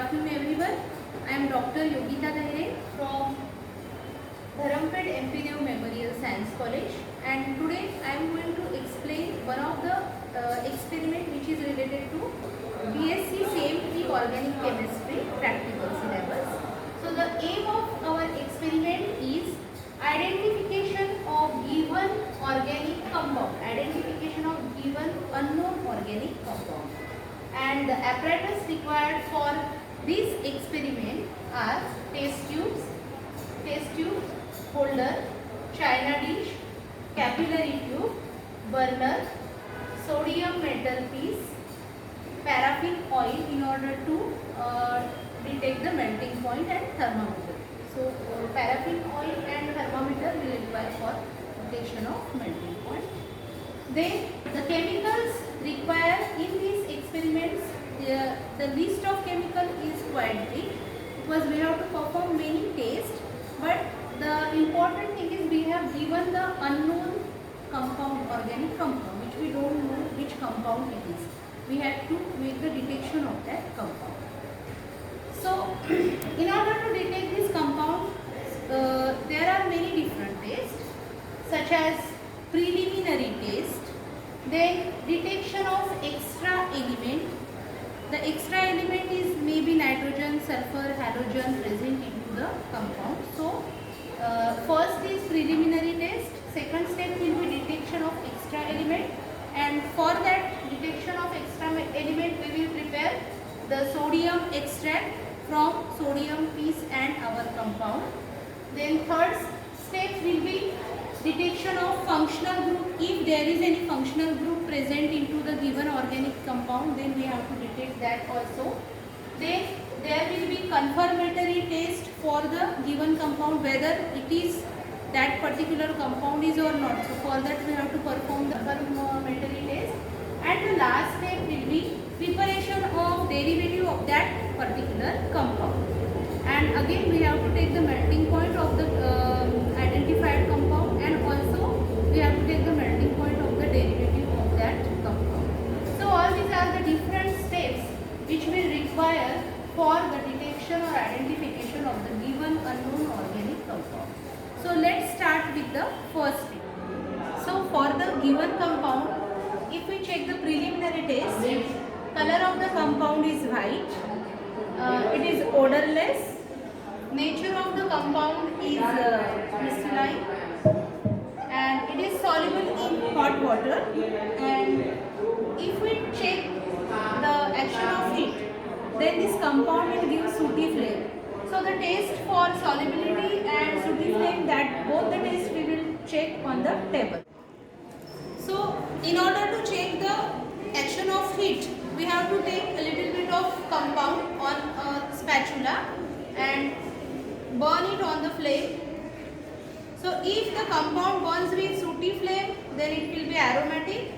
afternoon everyone. I am Dr. Yogita Daire from Dharampet MP Dev Memorial Science College, and today I am going to explain one of the experiment which is related to BSc CMP Organic Chemistry practical syllabus. So the aim of our experiment is identification of given organic compound, identification of given unknown organic compound, and the apparatus required for this experiment are test tube, holder, china dish, capillary tube, burner, sodium metal piece, paraffin oil in order to detect the melting point, and thermometer. So paraffin oil and thermometer will require for detection of melting point. Then the chemicals required in these experiments, the list of chemical is quite big because we have to perform many tests, but the important thing is we have given the unknown compound, organic compound, which we don't know which compound it is. We have to make the detection of that compound. So in order to detect this compound, there are many different tests such as preliminary test, then detection of extra element. The extra element is maybe nitrogen, sulfur, halogen present into the compound. So first is preliminary test, second step will be detection of extra element, and for that detection of extra element we will prepare the sodium extract from sodium piece and our compound. Then third step will be detection of functional group. If there is any functional group present into the given organic compound, then we have to detect that also. Then there will be confirmatory test for the given compound, whether it is that particular compound is or not. So for that we have to perform the confirmatory test. And the last step will be preparation of derivative of that particular compound. And again we have to take the melting point of the identified compound, and also we have to take the melting point of the derivative of that compound. So all these are the different steps which will require for the detection or identification of the given unknown organic compound. So let's start with the first step. So for the given compound, if we check the preliminary test, color of the compound is white, it is odorless, nature of the compound is crystalline, and it is soluble in hot water. And if we check the action of heat, then this compound will give sooty flame. So the test for solubility and sooty flame, that both the tests we will check on the table. So in order to check the action of heat, we have to take a little bit of compound on a spatula and burn it on the flame. So if the compound burns with sooty flame, then it will be aromatic,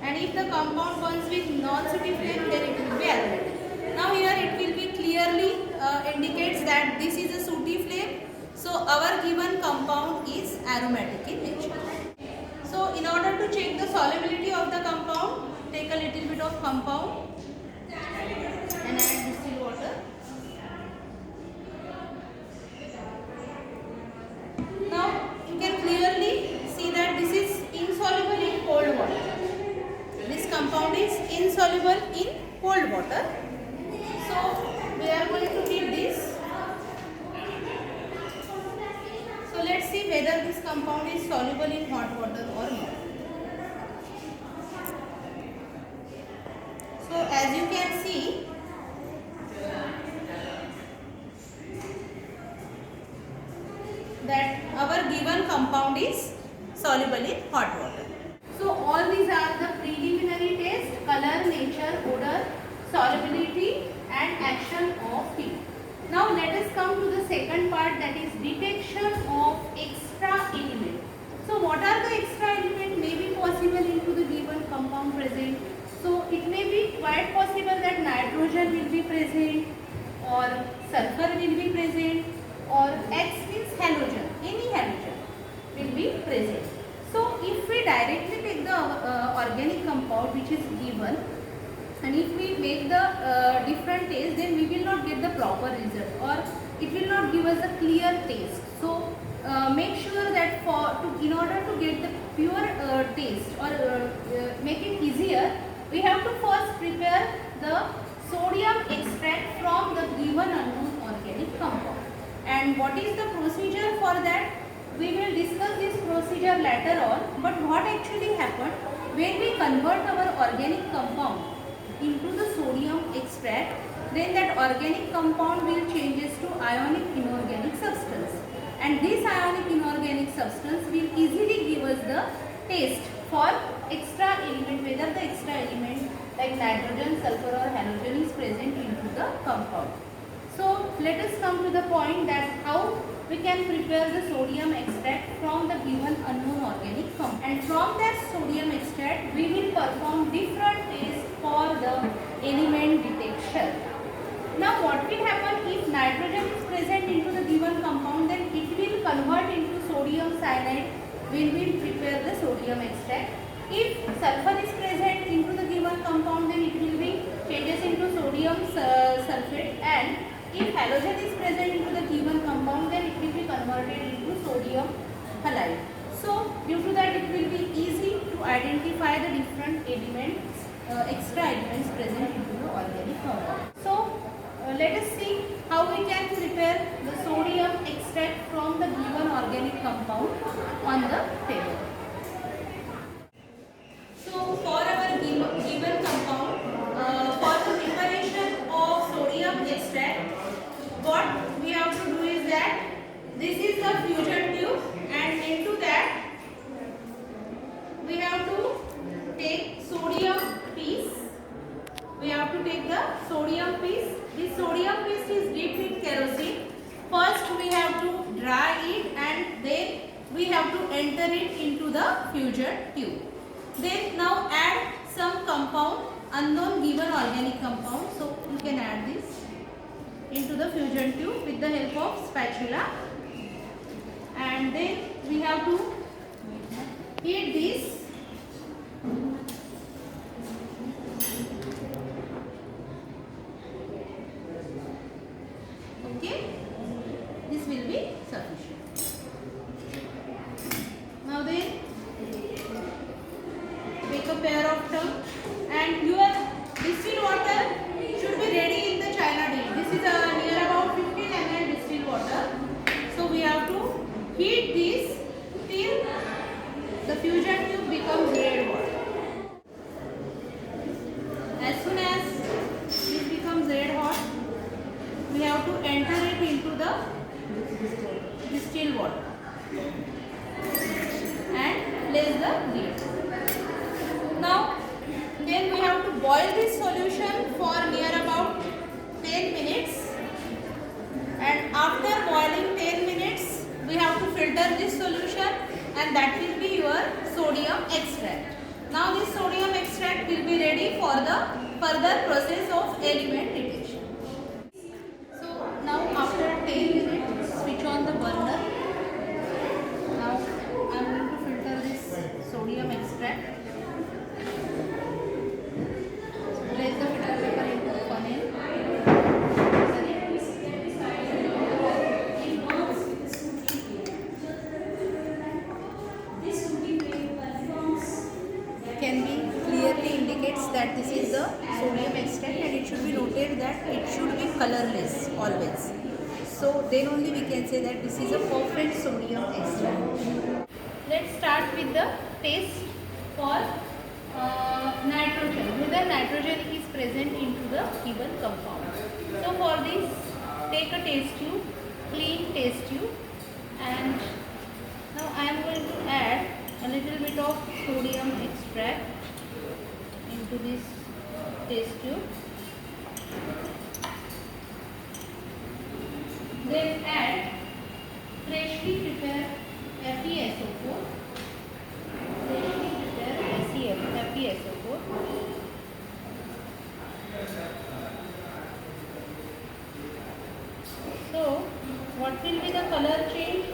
and if the compound burns with non-sooty flame, then it will be aromatic. Now here it will be clearly indicates that this is a sooty flame, so our given compound is aromatic in nature. So in order to check the solubility of the compound, take a little bit of compound and add distilled water. Now you can clearly see that this is insoluble in cold water. This compound is insoluble in cold water. So we are going to heat this. So let's see whether this compound is soluble in hot water or not. So as you can see, that our given compound is soluble in hot water. So all these are the preliminary tests: color, nature, odor, solubility and action of heat. Now let us come to the second part, that is detection of extra element. So what are the extra element may be possible into the given compound present? So it may be quite possible that nitrogen will be present, or sulfur will be present, or X means halogen, any halogen will be present. So if we directly take the organic compound which is given, and if we make the different taste, then we will not get the proper result, or it will not give us a clear taste. So make sure that in order to get the pure taste, or make it easier, we have to first prepare the sodium extract from the given unknown organic compound. And what is the procedure for that? We will discuss this procedure later on. But what actually happened when we convert our organic compound into the sodium extract, then that organic compound will changes to ionic inorganic substance, and this ionic inorganic substance will easily give us the taste for extra element, whether the extra element like nitrogen, sulfur or halogen is present into the compound. So let us come to the point that how we can prepare the sodium extract from the given unknown organic compound, and from that sodium extract we will perform different tests for the element detection. Now what will happen if nitrogen is present into the given compound, then it will convert into sodium cyanide when we prepare the sodium extract. If sulfur is present into the given compound, then it will be changes into sodium sulfate, and if halogen is present into the given compound, then it will be converted into sodium halide. So due to that, it will be easy to identify the different elements, extra elements present into the organic compound. So let us see how we can prepare the sodium extract from the given organic compound on the table. So for our given compound, for the preparation of sodium extract, what we have to do is that this is the fusion tube, and into that we have to take sodium piece. We have to take the sodium piece. This sodium piece is dipped in kerosene. First we have to dry it, and then we have to enter it into the fusion tube. Then now add some compound, unknown given organic compound. So you can add this into the fusion tube with the help of spatula, and then we have to heat this. Okay, this will be sufficient. Now then, make a pair of tongue, and your distilled water should be ready in the china dish. This is near about 15 ml distilled water. So we have to heat this till the fusion tube becomes red hot. As soon as this becomes red hot, we have to enter it into the distilled water and place the lid. Now then we have to boil this solution for near about 10 minutes, and after boiling 10 minutes we have to filter this solution, and that will be your sodium extract. Now this sodium extract will be ready for the further process of element detection. So now after 10 minutes, switch on the burner. Now I am going to filter this sodium extract. Place the filter paper into the funnel. Can be clearly indicates that this is the sodium extract, and it should be noted that it should be colorless always. So then only we can say that this is a perfect sodium extract. Let's start with the test for nitrogen, whether nitrogen is present into the given compound. So for this, take a test tube, clean test tube, and now I am going to add a little bit of sodium extract into this test tube. Then add freshly prepared FeSO4. Freshly prepared FeSO4. So what will be the color change?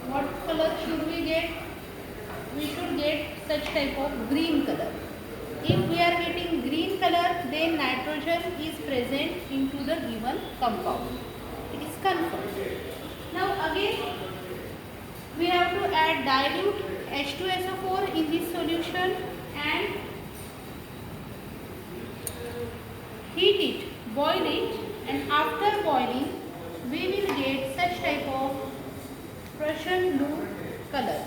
What color should we get? We should get such type of green color. If we are getting green color, then nitrogen is present into the given compound. It is confirmed. Now again we have to add dilute H2SO4 in this solution and heat it, boil it, and after boiling we will get such type of Prussian blue color.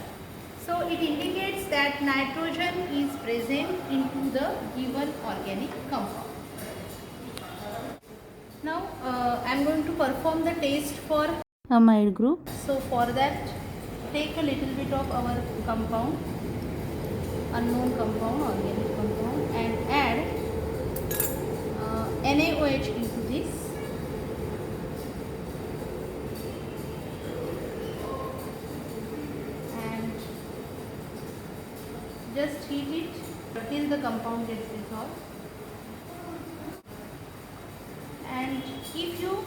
So it indicates that nitrogen is present into the given organic compound. Now I am going to perform the test for amide group. So for that, take a little bit of our compound, unknown compound, organic compound, and add NaOH into this. And just heat it till the compound gets dissolved. And if you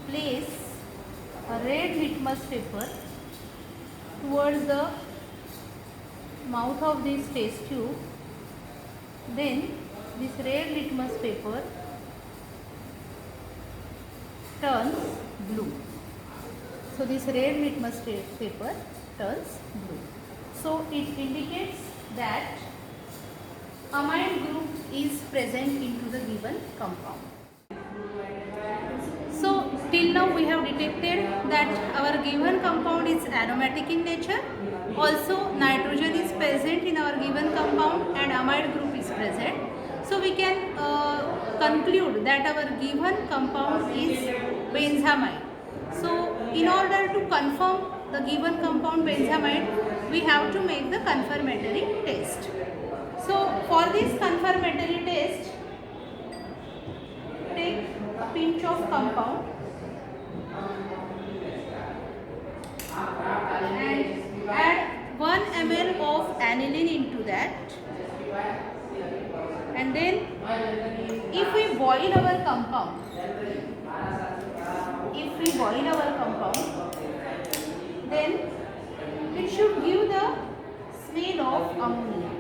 place a red litmus paper towards the mouth of this test tube, then this red litmus paper turns blue. So this red litmus paper turns blue. So it indicates that amide group is present into the given compound. So till now we have detected that our given compound is aromatic in nature. Also nitrogen is present in our given compound and amide group is present. So we can conclude that our given compound is benzamide. So in order to confirm the given compound benzamide, we have to make the confirmatory test. So for this confirmatory test, take a pinch of compound and add 1 ml of aniline into that, and then if we boil our compound, then it should give the smell of ammonia.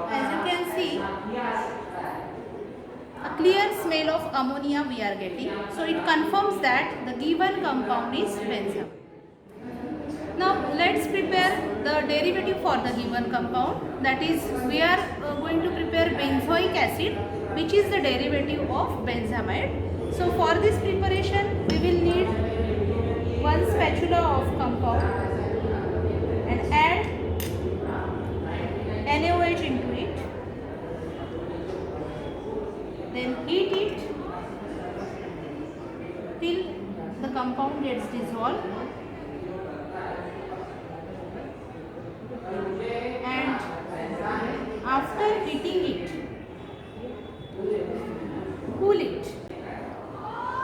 As you can see, a clear smell of ammonia we are getting. So it confirms that the given compound is benzamide. Now let's prepare the derivative for the given compound. That is, we are going to prepare benzoic acid, which is the derivative of benzamide. So for this preparation, we will need 1 spatula of compound and add NaOH into it. Then heat it till the compound gets dissolved. And after heating it, cool it.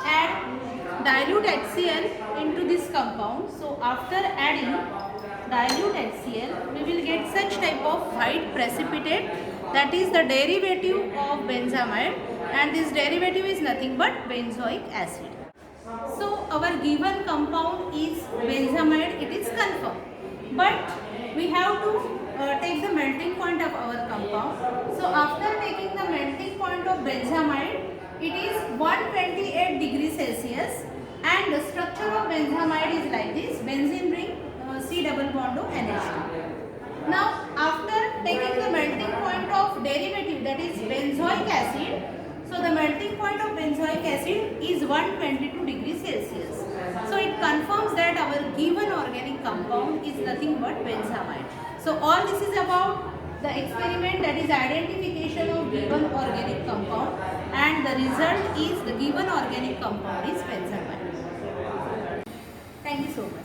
Add dilute HCl into this compound. So after adding dilute HCl, we will get such type of white precipitate, that is the derivative of benzamide, and this derivative is nothing but benzoic acid. So our given compound is benzamide, it is confirmed. But we have to take the melting point of our compound. So after taking the melting point of benzamide, it is 128 degrees Celsius, and the structure of benzamide is like this: benzene ring, C double bond O NH2. Now after taking the melting point of derivative, that is benzoic acid, so the melting point of benzoic acid is 122 degrees Celsius. So it confirms that our given organic compound is nothing but benzamide. So all this is about the experiment, that is identification of given organic compound, and the result is the given organic compound is benzamide. Thank you so much.